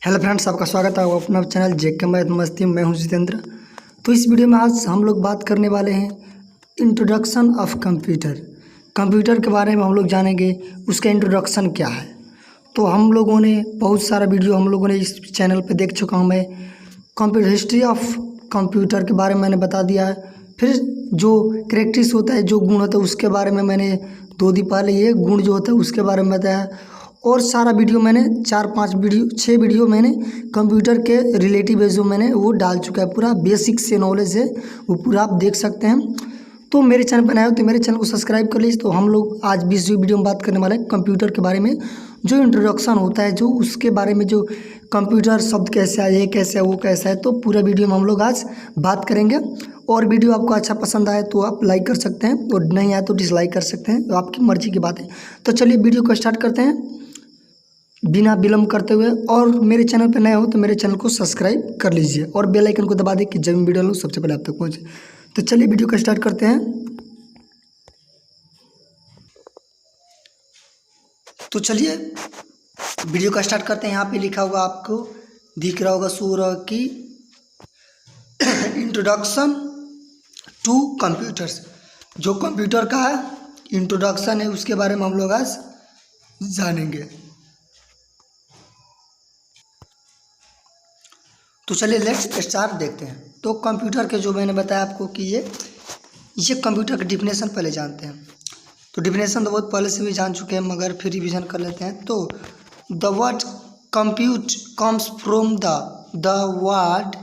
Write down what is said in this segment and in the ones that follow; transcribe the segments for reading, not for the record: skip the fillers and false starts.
Hello friends, आपका स्वागत है अपना चैनल जेके मैथ मस्ती। मैं हूं जितेंद्र। तो इस वीडियो में आज हम लोग बात करने वाले हैं इंट्रोडक्शन ऑफ कंप्यूटर। कंप्यूटर के बारे में हम लोग जानेंगे, उसका इंट्रोडक्शन क्या है। तो हम लोगों ने बहुत सारा वीडियो हम लोगों ने इस चैनल पे देख चुका हूं। मैं कंप्यूटर हिस्ट्री ऑफ कंप्यूटर के बारे में मैंने बता दिया है। फिर जो कैरेक्टरिस्टिक्स होता है, जो गुण होता है, उसके बारे में मैंने 2 दिन पहले ये गुण जो होता है उसके बारे में बताया। और सारा वीडियो मैंने 6 वीडियो मैंने कंप्यूटर के रिलेटिव जो मैंने वो डाल चुका है। पूरा बेसिक से नॉलेज है वो पूरा आप देख सकते हैं। तो मेरे चैनल पर नए हो तो मेरे चैनल को सब्सक्राइब कर लीजिए। तो हम लोग आज 20वीं वीडियो में बात करने वाले हैं कंप्यूटर के बारे में। जो इंट्रोडक्शन होता है, जो उसके बारे में, जो कंप्यूटर शब्द कैसे आया, ये कैसे है, वो कैसा है, तो पूरा वीडियो में हम लोग आज बात करेंगे। और वीडियो आपको अच्छा पसंद आए तो आप लाइक कर सकते हैं, और नहीं आए तो डिसलाइक कर सकते हैं, तो आपकी मर्जी की बात है। तो चलिए वीडियो को स्टार्ट करते हैं बिना विलम्ब करते हुए। और मेरे चैनल पर नए हो तो मेरे चैनल को सब्सक्राइब कर लीजिए और बेल आइकन को दबा दें कि जब वीडियो लो सबसे पहले आप तक पहुंचे। तो चलिए वीडियो को स्टार्ट करते हैं। तो चलिए वीडियो का स्टार्ट करते हैं। यहाँ पे लिखा होगा, आपको दिख रहा होगा, सो रहा कि इंट्रोडक्शन टू कंप्यूटर्स। जो कंप्यूटर का इंट्रोडक्शन है उसके बारे में हम लोग आज जानेंगे। तो चलिए लेट्स स्टार्ट देखते हैं। तो कंप्यूटर के जो मैंने बताया आपको कि ये कंप्यूटर का डिफिनेशन पहले जानते हैं। तो डिफिनेशन तो बहुत पहले से भी जान चुके हैं, मगर फिर रिवीजन कर लेते हैं। तो the word compute comes from the word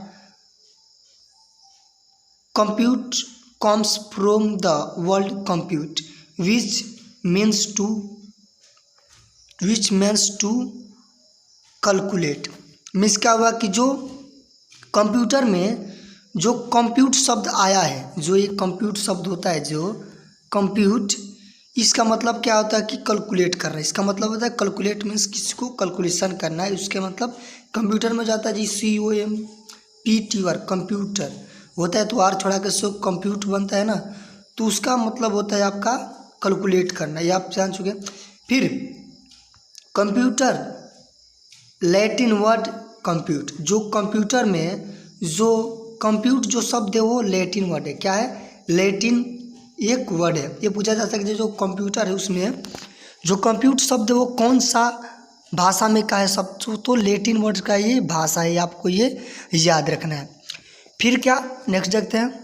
compute comes from the word compute which means to calculate. Means क्या हुआ कि जो कंप्यूटर में जो कंप्यूट शब्द आया है, जो ये कंप्यूट शब्द होता है, जो कंप्यूट, इसका मतलब क्या होता है कि कैलकुलेट करना। इसका मतलब होता है कैलकुलेट मीन्स किसी को कैलकुलेशन करना है। उसके मतलब कंप्यूटर में जाता है जी COMPUTER कंप्यूटर होता है, तो आर छोड़ा के सो कंप्यूट बनता है ना, तो उसका मतलब होता है आपका कैलकुलेट करना, ये आप जान चुके। फिर कंप्यूटर लैटिन वर्ड कंप्यूट, जो कंप्यूटर में जो कंप्यूट जो शब्द है वो लैटिन वर्ड है। क्या है? लैटिन एक वर्ड है। ये पूछा जा सकता है जो कंप्यूटर है उसमें जो कंप्यूट शब्द है वो कौन सा भाषा में का है शब्द, तो लैटिन वर्ड का ये भाषा है, आपको ये याद रखना है। फिर क्या नेक्स्ट देखते हैं।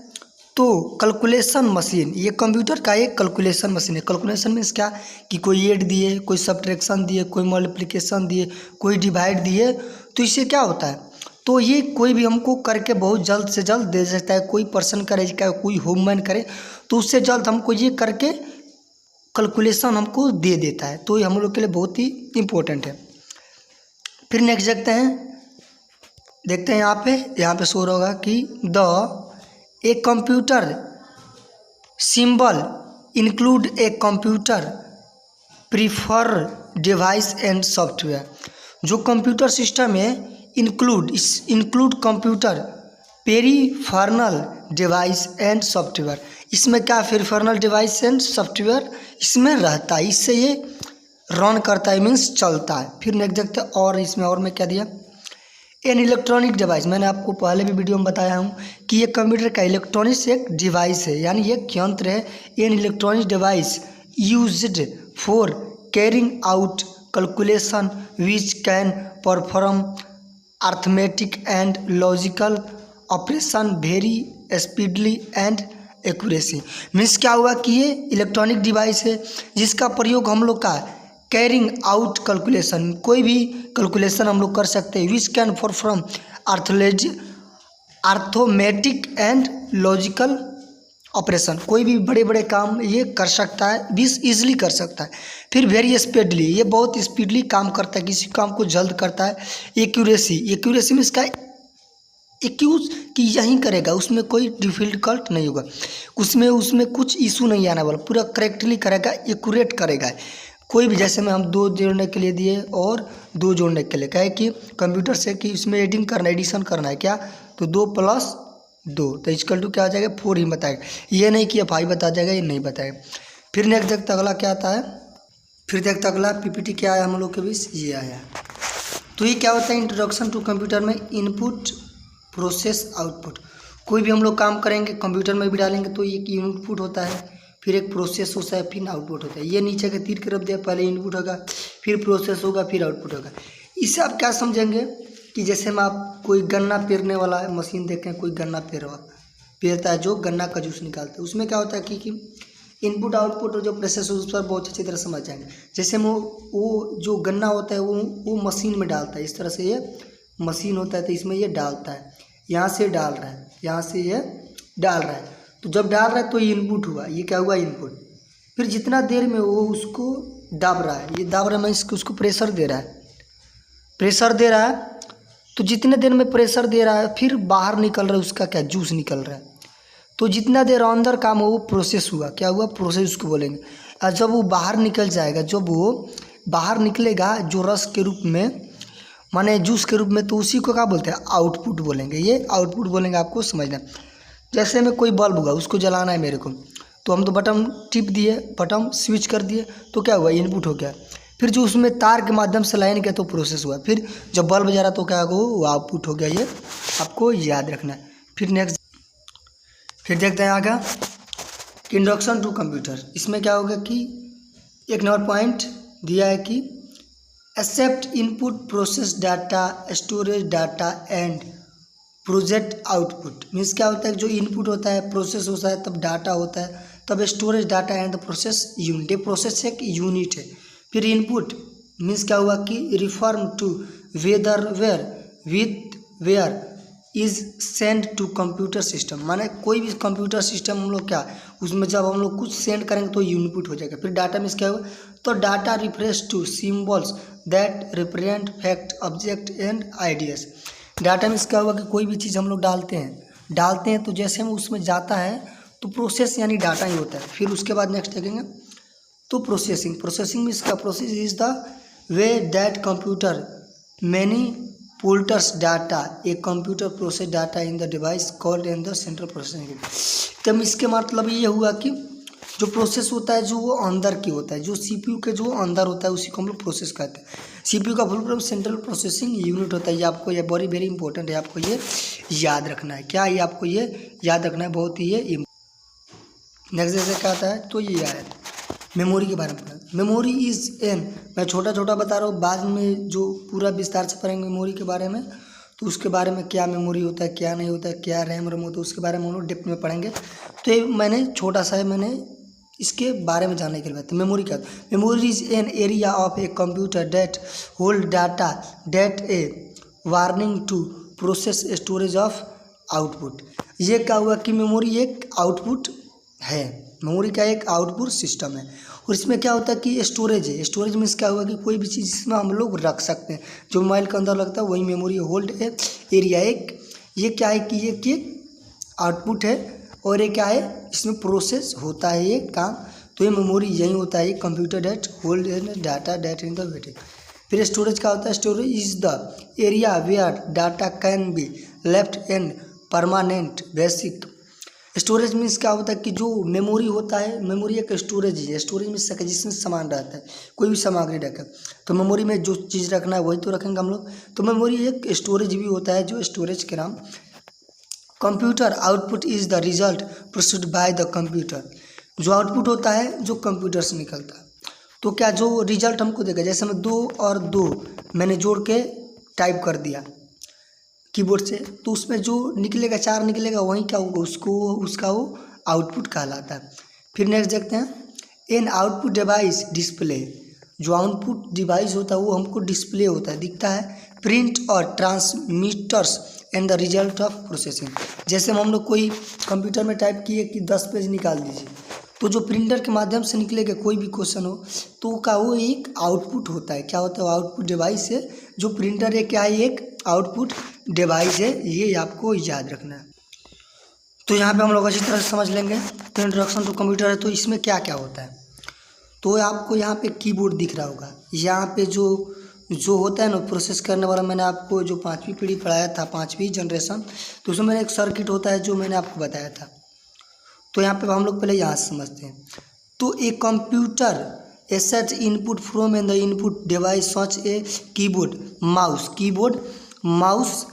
तो कैलकुलेशन मशीन, ये कंप्यूटर का एक कैलकुलेशन मशीन है। कैलकुलेशन मीन्स क्या कि कोई ऐड दिए, कोई सब्ट्रैक्शन दिए, कोई मल्टीप्लिकेशन दिए, कोई डिवाइड दिए, तो इससे क्या होता है, तो ये कोई भी हमको करके बहुत जल्द से जल्द दे सकता है। कोई पर्सन करे, कोई होममैन करे, तो उससे जल्द हमको ये करके कैलकुलेशन हमको दे देता है। तो ये हम लोग के लिए बहुत ही इम्पोर्टेंट है। फिर नेक्स्ट देखते हैं यहाँ पे शो होगा कि a computer symbol include a computer prefer device and software. जो कंप्यूटर सिस्टम है include computer peripheral device and software. इसमें क्या पेरिफेरल डिवाइस एंड सॉफ्टवेयर इसमें रहता है, इससे ये रन करता है, मीन्स चलता है। फिर नेक्स्ट देखते हैं, और इसमें और मैं क्या दिया, एन इलेक्ट्रॉनिक डिवाइस। मैंने आपको पहले भी वीडियो में बताया हूँ कि ये कंप्यूटर का इलेक्ट्रॉनिक्स एक डिवाइस है, यानी एक यंत्र है। An electronic device used for carrying out calculation which can perform arithmetic and logical operation very speedily and accuracy. Means क्या हुआ कि ये इलेक्ट्रॉनिक डिवाइस है जिसका प्रयोग हम लोग का कैरिंग आउट कैलकुलेशन, कोई भी कैलकुलेशन हम लोग कर सकते हैं, विच can perform arithmetic and logical operation, कोई भी बड़े बड़े काम ये कर सकता है, दिस इजीली कर सकता है। फिर वेरी स्पीडली, ये बहुत स्पीडली काम करता है, किसी काम को जल्द करता है। एक्यूरेसी में इसका एक्यूज कि यही करेगा, उसमें कोई डिफिकल्ट नहीं होगा, उसमें कुछ इशू नहीं आने वाला, पूरा करेक्टली करेगा, एक्यूरेट करेगा। कोई भी, जैसे में हम 2 जोड़ने के लिए दिए और 2 जोड़ने के लिए कहे कि कंप्यूटर से कि इसमें एडिशन करना है क्या, तो 2 + 2 तो इक्वल टू क्या आ जाएगा, 4 ही बताएगा। ये नहीं कि 5 बता जाएगा, ये नहीं बताएगा। फिर नेक्स्ट देखते अगला क्या आता है। फिर देखते अगला PPT क्या आया हम लोग के बीच, ये आया। तो ये क्या होता है इंट्रोडक्शन टू कंप्यूटर में, इनपुट प्रोसेस आउटपुट। कोई भी हम लोग काम करेंगे कंप्यूटर में भी डालेंगे तो ये इनपुट होता है, फिर एक प्रोसेस होता है, फिर आउटपुट होता है। ये नीचे के तीर की तरफ दिया, पहले इनपुट होगा, फिर प्रोसेस होगा, फिर आउटपुट होगा। इससे आप क्या समझेंगे कि जैसे हम आप कोई गन्ना पेरने वाला मशीन देखें, कोई गन्ना पेरता है जो गन्ना का जूस निकालता है, उसमें क्या होता है कि इनपुट आउटपुट और जो प्रोसेस उस पर बहुत अच्छी तरह समझ जाएंगे। जैसे वो जो गन्ना होता है वो मशीन में डालता है, इस तरह से ये मशीन होता है तो इसमें ये डालता है, यहाँ से डाल रहा है, यहाँ से ये डाल रहा है, तो जब डाल रहा है तो ये इनपुट हुआ, ये क्या हुआ इनपुट। फिर जितना देर में वो उसको दाब रहा है, ये दाब रहा है, मैं उसको प्रेशर दे रहा है, तो जितने देर में प्रेशर दे रहा है फिर बाहर निकल रहा है उसका क्या जूस निकल रहा है। तो जितना देर अंदर काम हो वो प्रोसेस हुआ, क्या हुआ प्रोसेस उसको बोलेंगे। और जब वो बाहर निकल जाएगा, जब वो बाहर निकलेगा जो रस के रूप में माने जूस के रूप में, तो उसी को क्या बोलते हैं आउटपुट बोलेंगे। ये आउटपुट बोलेंगे, आपको समझना। जैसे में कोई बल्ब हुआ उसको जलाना है मेरे को, तो हम तो बटन टिप दिए, बटन स्विच कर दिए, तो क्या हुआ इनपुट हो गया। फिर जो उसमें तार के माध्यम से लाइन गया तो प्रोसेस हुआ, फिर जब बल्ब जला तो क्या हुआ वो आउटपुट हो गया। ये आपको याद रखना है। फिर देखते हैं आगे इंट्रोडक्शन टू कंप्यूटर। इसमें क्या होगा कि एक नंबर पॉइंट दिया है कि accept input process data storage data and project output. Means क्या होता है जो इनपुट होता है प्रोसेस होता है, तब डाटा होता है, तब storage data and the process unit. ये प्रोसेस एक यूनिट है। फिर इनपुट मीन्स क्या हुआ कि reform to whether where with where is send to computer system. माने कोई भी कंप्यूटर सिस्टम हम लोग क्या उसमें जब हम लोग कुछ सेंड करेंगे तो इनपुट हो जाएगा। फिर डाटा मीन्स क्या हुआ, तो data reference to symbols that represent fact object and ideas. Data means क्या हुआ कि कोई भी चीज़ हम लोग डालते हैं तो जैसे हम उसमें जाता है तो प्रोसेस यानी डाटा ही होता है। फिर उसके बाद नेक्स्ट देखेंगे तो प्रोसेसिंग मीन्स का process is the way that computer manipulates data. A computer process data in the device called in the central processing unit. तब इसके मतलब ये हुआ कि जो प्रोसेस होता है जो वो अंदर की होता है, जो सीपीयू के जो अंदर होता है उसी को हम लोग प्रोसेस कहते हैं। सीपीयू का full form central processing unit होता है। ये आपको ये वेरी इंपॉर्टेंट है, आपको ये याद रखना है। क्या ये आपको ये याद रखना है, बहुत ही ये। नेक्स्ट जैसे क्या आता है तो ये आया मेमोरी के बारे में पढ़ा। मेमोरी इज एन, मैं छोटा बता रहा हूँ, बाद में जो पूरा विस्तार से पढ़ेंगे मेमोरी के बारे में तो उसके बारे में क्या मेमोरी होता है, क्या नहीं होता है, क्या रैम रोम होता है, उसके बारे में हम लोग डेप्थ में पढ़ेंगे। तो ये मैंने छोटा सा है, मैंने इसके बारे में जानने के लिए बात। मेमोरी क्या होता है? Memory is an area of a computer that hold data that a warning to process storage of output. ये क्या हुआ कि मेमोरी एक आउटपुट है, मेमोरी का एक आउटपुट सिस्टम है। और इसमें क्या होता है कि स्टोरेज है। स्टोरेज मीन्स क्या हुआ कि कोई भी चीज़ इसमें हम लोग रख सकते हैं, जो मोबाइल के अंदर लगता है वही मेमोरी होल्ड है एरिया। एक ये क्या है कि ये आउटपुट है और ये क्या है इसमें प्रोसेस होता है ये काम। तो ये मेमोरी यही होता है, computer that hold data that in the waiting. फिर स्टोरेज क्या होता है, storage is the area where data can be left in permanent basic. Storage means क्या होता है कि जो मेमोरी होता है, मेमोरी एक स्टोरेज है। स्टोरेज मीन्स जिसमें सामान रहता है, कोई भी सामग्री रखा, तो मेमोरी में जो चीज़ रखना है वही तो रखेंगे हम लोग। तो मेमोरी एक स्टोरेज भी होता है, जो स्टोरेज के नाम। Computer output is the result produced by the computer. जो आउटपुट होता है जो कंप्यूटर से निकलता है, तो क्या जो रिजल्ट हमको देगा, जैसे मैं 2 और 2 मैंने जोड़ के टाइप कर दिया कीबोर्ड से, तो उसमें जो निकलेगा 4 निकलेगा, वही क्या होगा उसका वो आउटपुट कहलाता है। फिर नेक्स्ट देखते हैं एन आउटपुट डिवाइस डिस्प्ले। जो आउटपुट डिवाइस होता है वो हमको डिस्प्ले होता है, दिखता है। प्रिंट और transmitters and the result of processing. जैसे हम लोग कोई कंप्यूटर में टाइप किए कि 10 पेज निकाल दीजिए, तो जो प्रिंटर के माध्यम से निकलेगा कोई भी क्वेश्चन हो तो का वो एक आउटपुट होता है। क्या होता है, आउटपुट डिवाइस है। जो प्रिंटर है क्या है, एक आउटपुट डिवाइस है, ये आपको याद रखना है। तो यहाँ पे हम लोग अच्छी तरह से समझ लेंगे। तो इंट्रोडक्शन टू कंप्यूटर है, तो इसमें क्या क्या होता है। तो आपको यहाँ पे कीबोर्ड दिख रहा होगा, यहाँ पे जो होता है ना प्रोसेस करने वाला, मैंने आपको जो 5वीं पीढ़ी पढ़ाया था, 5वीं जनरेशन, तो उसमें मैंने एक सर्किट होता है जो मैंने आपको बताया था। तो यहाँ पे हम लोग पहले यहाँ से समझते हैं। तो एक computer accept input from an the input device such a keyboard mouse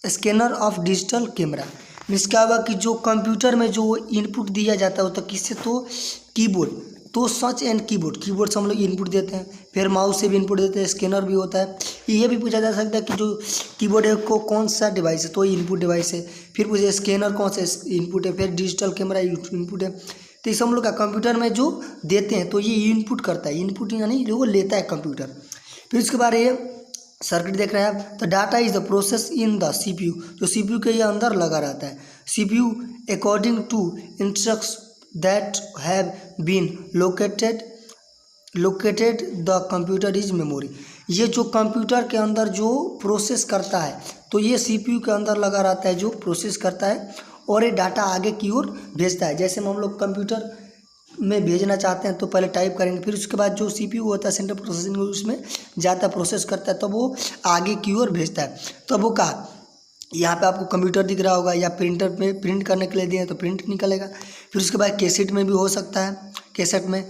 scanner of digital camera. Means क्या हुआ कि जो कंप्यूटर में जो इनपुट दिया जाता है वो तो किससे, तो कीबोर्ड, तो सच एंड कीबोर्ड से हम लोग इनपुट देते हैं, फिर माउस से भी इनपुट देते हैं, स्कैनर भी होता है। ये भी पूछा जा सकता है कि जो कीबोर्ड है को कौन सा डिवाइस है, तो इनपुट डिवाइस है। फिर पूछे स्कैनर कौन सा इनपुट है, फिर डिजिटल कैमरा इनपुट है। तो इस हम लोग का कंप्यूटर में जो देते हैं तो ये इनपुट करता है, इनपुट यानी जो लेता है कंप्यूटर। फिर उसके बाद ये सर्किट देख रहे हैं आप, तो data is the process in the CPU, जो सीपीयू के ये अंदर लगा रहता है। CPU according to instruction that have been located the computer is memory. ये जो कंप्यूटर के अंदर जो प्रोसेस करता है तो ये सीपीयू के अंदर लगा रहता है, जो प्रोसेस करता है और ये डाटा आगे की ओर भेजता है। जैसे हम लोग कंप्यूटर में भेजना चाहते हैं तो पहले टाइप करेंगे, फिर उसके बाद जो सीपीयू होता है सेंट्रल प्रोसेसिंग उसमें जाता है, प्रोसेस करता है, तब वो आगे की ओर भेजता है। तो वो कहा यहाँ पे आपको कंप्यूटर दिख रहा होगा, या प्रिंटर में प्रिंट करने के लिए दिए तो प्रिंट निकलेगा। फिर उसके बाद कैसेट में भी हो सकता है, कैसेट में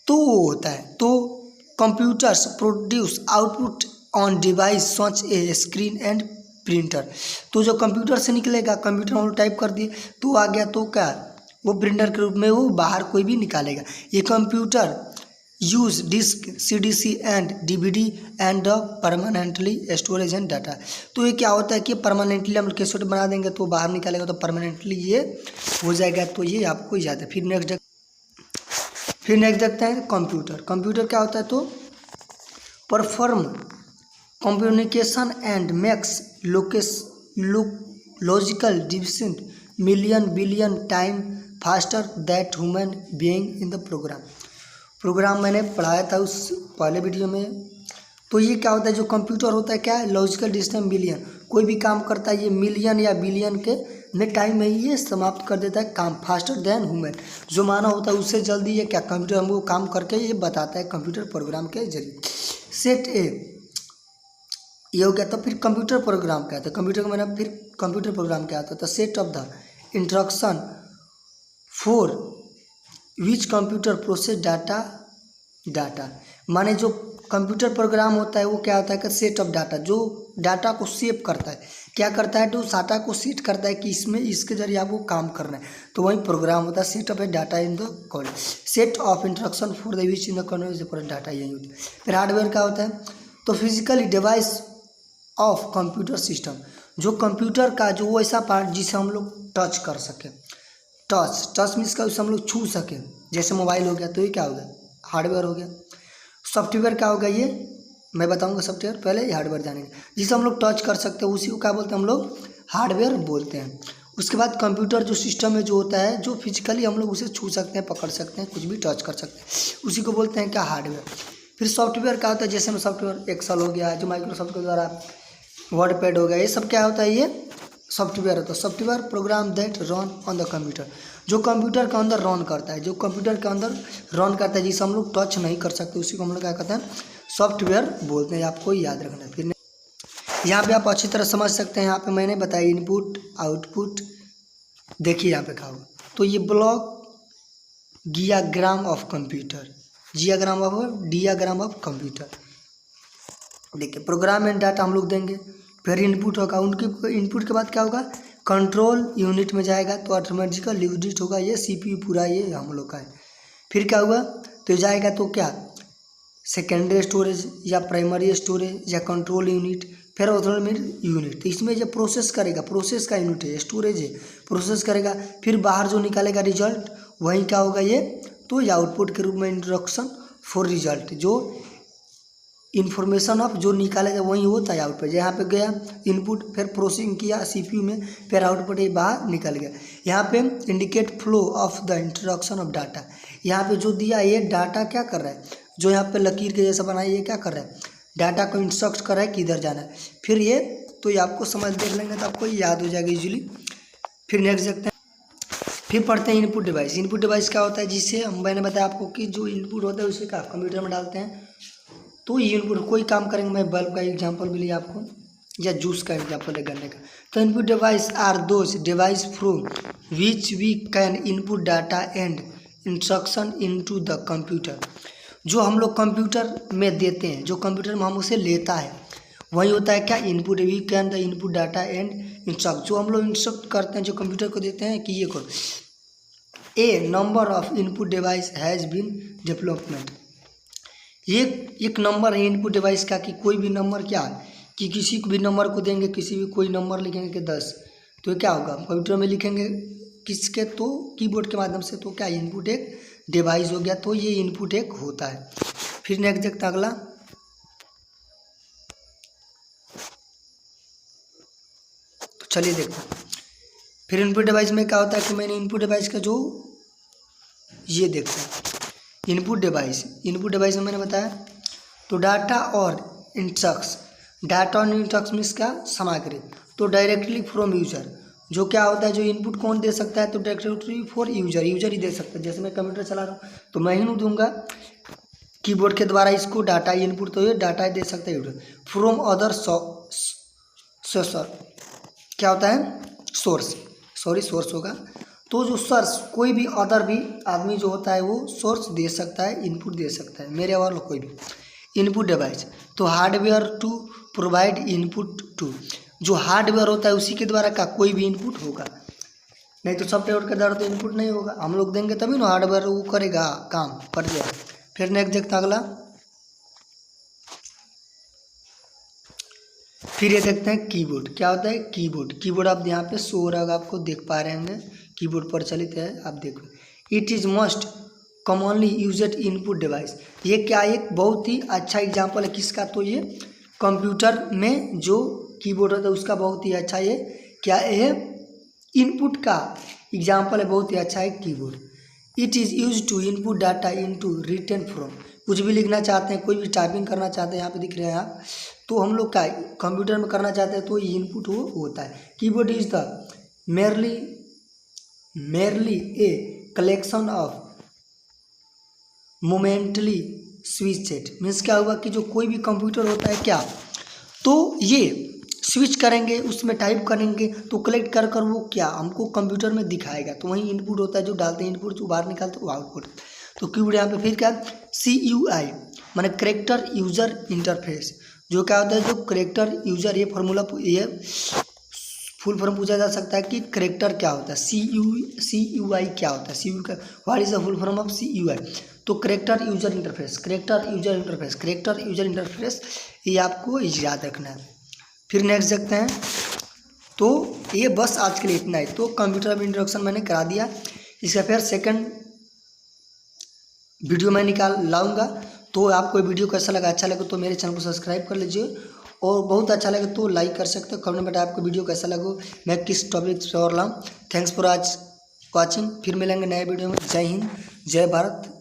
तो वो होता है। तो computers produce output on device such A screen and printer. तो जो कंप्यूटर से निकलेगा, कंप्यूटर में टाइप कर दिए तो आ गया, तो क्या वो प्रिंटर के रूप में वो बाहर कोई भी निकालेगा। ये computer use disk CDC and DVD and permanently storage and data. तो ये क्या होता है कि परमानेंटली हम कैसेट बना देंगे तो बाहर निकालेगा, तो परमानेंटली ये हो जाएगा। तो ये आपको याद है। फिर नेक्स्ट देखते हैं कंप्यूटर क्या होता है, तो perform communication and makes logical division million billion time faster that human being in the program मैंने पढ़ाया था उस पहले वीडियो में। तो ये क्या होता है, जो कंप्यूटर होता है क्या है, लॉजिकल डिविजन मिलियन, कोई भी काम करता है ये मिलियन या बिलियन के ने टाइम में ये समाप्त कर देता है काम, फास्टर देन ह्यूमन। जो मानव होता है उससे जल्दी ये क्या कंप्यूटर हमको काम करके ये बताता है कंप्यूटर प्रोग्राम के जरिए। सेट ए ये हो गया। तो फिर कंप्यूटर प्रोग्राम क्या होता है, कंप्यूटर का मतलब फिर कंप्यूटर प्रोग्राम क्या होता है, तो set of the instruction for which computer process data माने जो कंप्यूटर प्रोग्राम होता है वो क्या होता है कि सेट ऑफ डाटा, जो डाटा को सेव करता है, क्या करता है, तो डाटा को सेट करता है कि इसमें इसके जरिए आपको काम करना है, तो वही प्रोग्राम होता है। Set of A data in the code, set of instruction for the which in the code data, यही होता है। फिर हार्डवेयर क्या होता है, तो physically device of computer system, जो कंप्यूटर का जो वो ऐसा पार्ट जिसे हम लोग टच कर सकें, टच मीन्स का उसे हम लोग छू सकें, जैसे मोबाइल हो गया, तो ये क्या हो गया, हार्डवेयर हो गया। सॉफ्टवेयर क्या होगा, ये मैं बताऊंगा सॉफ्टवेयर, पहले ये हार्डवेयर जानेंगे। जिसे हम लोग टच कर सकते हैं उसी को क्या बोलते हैं, हम लोग हार्डवेयर बोलते हैं। उसके बाद कंप्यूटर जो सिस्टम है जो होता है, जो फिजिकली हम लोग उसे छू सकते हैं, पकड़ सकते हैं, कुछ भी टच कर सकते हैं, उसी को बोलते हैं क्या, हार्डवेयर। फिर सॉफ्टवेयर क्या होता है, जैसे में सॉफ्टवेयर एक्सेल हो गया, जो माइक्रोसॉफ्ट के द्वारा वर्ड पैड हो गया, ये सब क्या होता है, ये सॉफ्टवेयर होता है। Software program that run on the computer, जो कंप्यूटर के अंदर रन करता है, जो कंप्यूटर के अंदर रन करता है, जिसे हम लोग टच नहीं कर सकते, उसी को हम लोग क्या कहते हैं, सॉफ्टवेयर बोलते हैं। आपको याद रखना है। फिर यहाँ पे आप अच्छी तरह समझ सकते हैं। यहाँ पे मैंने बताया इनपुट आउटपुट, देखिए यहाँ पे क्या होगा, तो ये block diagram of computer, diagram of computer. देखिए प्रोग्राम एंड डाटा हम लोग देंगे, फिर इनपुट होगा, उनके इनपुट के बाद क्या होगा, कंट्रोल यूनिट में जाएगा, तो ऑटोमेटिकल यूनिट होगा, ये सीपीयू पूरा ये हम लोग का है। फिर क्या हुआ, तो जाएगा तो क्या, सेकेंडरी स्टोरेज या प्राइमरी स्टोरेज या कंट्रोल यूनिट, फिर ऑटोमेटिक यूनिट। तो इसमें जब प्रोसेस करेगा, प्रोसेस का यूनिट है, स्टोरेज है, प्रोसेस करेगा, फिर बाहर जो निकालेगा रिजल्ट, वही क्या होगा ये, तो ये आउटपुट के रूप में इंस्ट्रक्शन फॉर रिजल्ट, जो इन्फॉर्मेशन ऑफ जो निकाला जाए वही होता है आउटपुट। यहाँ पे गया इनपुट, फिर प्रोसेसिंग किया सीपीयू में, फिर आउटपुट ये बाहर निकल गया। यहाँ पे indicate flow of the instruction of data, यहाँ पे जो दिया ये डाटा क्या कर रहा है, जो यहाँ पे लकीर के जैसा बनाया ये क्या कर रहा है, डाटा को इंस्ट्रक्ट कर रहा है किधर जाना है। फिर ये तो ये आपको समझ देख लेंगे तो आपको याद हो जाएगा इजीली। फिर नेक्स्ट देखते हैं, फिर पढ़ते हैं इनपुट डिवाइस। इनपुट डिवाइस क्या होता है, जिससे मैंने बताया आपको कि जो इनपुट होता है उसे क्या कंप्यूटर में डालते हैं, तो ये इनपुट कोई काम करेंगे, मैं बल्ब का एग्जांपल भी लिया आपको, या जूस का एग्जांपल है गन्ने का। तो input device are those device from which we can input data and instruction into the computer. जो हम लोग कंप्यूटर में देते हैं, जो कंप्यूटर में हम उसे लेता है, वही होता है क्या, input. We can the input data and instruct, जो हम लोग इंस्ट्रक्ट करते हैं, जो कंप्यूटर को देते हैं कि ये करो। A number of input device has been development, एक नंबर है इनपुट डिवाइस का, कि कोई भी नंबर क्या, कि किसी को भी नंबर को देंगे, किसी भी कोई नंबर लिखेंगे कि 10, तो ये क्या होगा, कंप्यूटर में लिखेंगे किसके, तो कीबोर्ड के माध्यम से, तो क्या इनपुट एक डिवाइस हो गया, तो ये इनपुट एक होता है। फिर नेक्स्ट देखते हैं अगला, तो चलिए देखते हैं। फिर इनपुट डिवाइस में क्या होता है कि मैंने इनपुट डिवाइस का जो ये देखते हैं इनपुट डिवाइस में मैंने बताया, तो डाटा और इंस्ट्रक्ट्स, डाटा और इंस्ट्रक्ट्स मीन्स क्या, सामग्री, तो डायरेक्टली फ्रॉम यूजर, जो क्या होता है, जो इनपुट कौन दे सकता है, तो डायरेक्टली फॉर यूजर ही दे सकता है। जैसे मैं कंप्यूटर चला रहा हूँ तो मैं ही दूंगा कीबोर्ड के द्वारा इसको डाटा इनपुट, तो ये डाटा दे सकता है यूजर। फ्रॉम अदर सोर्स, क्या होता है, सोर्स होगा, तो जो सोर्स कोई भी अदर भी आदमी जो होता है वो सोर्स दे सकता है, इनपुट दे सकता है, मेरे वाला कोई भी। इनपुट डिवाइस, तो hardware to provide input to, जो हार्डवेयर होता है उसी के द्वारा का कोई भी इनपुट होगा, नहीं तो सॉफ्टवेयर के द्वारा तो इनपुट नहीं होगा, हम लोग देंगे तभी ना हार्डवेयर वो करेगा काम कर दिया। फिर नेक्स्ट देखते हैं अगला, फिर ये देखते हैं कीबोर्ड, क्या होता है कीबोर्ड आप यहाँ पे शो हो रहा होगा, आपको देख पा रहे होंगे, कीबोर्ड प्रचलित है, आप देखो। It is most commonly used input device, ये क्या, एक बहुत ही अच्छा एग्जांपल है किसका, तो ये कंप्यूटर में जो कीबोर्ड होता है उसका बहुत ही अच्छा ये क्या है, इनपुट का एग्जांपल है, बहुत ही अच्छा है keyboard. It is use to input data into written from, कुछ भी लिखना चाहते हैं, कोई भी टाइपिंग करना चाहते हैं, यहाँ पे दिख रहे हैं आप, तो हम लोग क्या कंप्यूटर में करना चाहते हैं तो ये इनपुट वो होता है। Keyboard is the merely a collection of momentarily switch set, means क्या हुआ कि जो कोई भी कंप्यूटर होता है क्या, तो ये स्विच करेंगे, उसमें टाइप करेंगे, तो कलेक्ट कर कर वो क्या हमको कंप्यूटर में दिखाएगा, तो वही इनपुट होता है, जो डालते हैं इनपुट, जो बाहर निकालते हैं वो आउटपुट। तो कीबोर्ड यहाँ पे फिर क्या, CUI माने करेक्टर यूजर इंटरफेस, जो क्या होता है, जो करेक्टर यूजर, ये फॉर्मूला, ये फुल फॉर्म पूछा जा सकता है कि करेक्टर क्या होता है, CUI क्या होता है, CUI का what is the full form of CUI, तो करेक्टर यूजर इंटरफेस, ये आपको याद रखना है। फिर नेक्स्ट देखते हैं, तो ये बस आज के लिए इतना ही, तो कंप्यूटर में इंट्रोडक्शन मैंने करा दिया, इसका फिर सेकंड वीडियो मैं लाऊंगा, तो आपको वीडियो कैसा लगा, अच्छा लगे तो मेरे चैनल को सब्सक्राइब कर लीजिए, और बहुत अच्छा लगे तो लाइक कर सकते हो, कमेंट में बताएं आपको वीडियो कैसा लगा, मैं किस टॉपिक पे और लाऊं। थैंक्स फॉर आज वॉचिंग, फिर मिलेंगे नए वीडियो में। जय हिंद, जय भारत।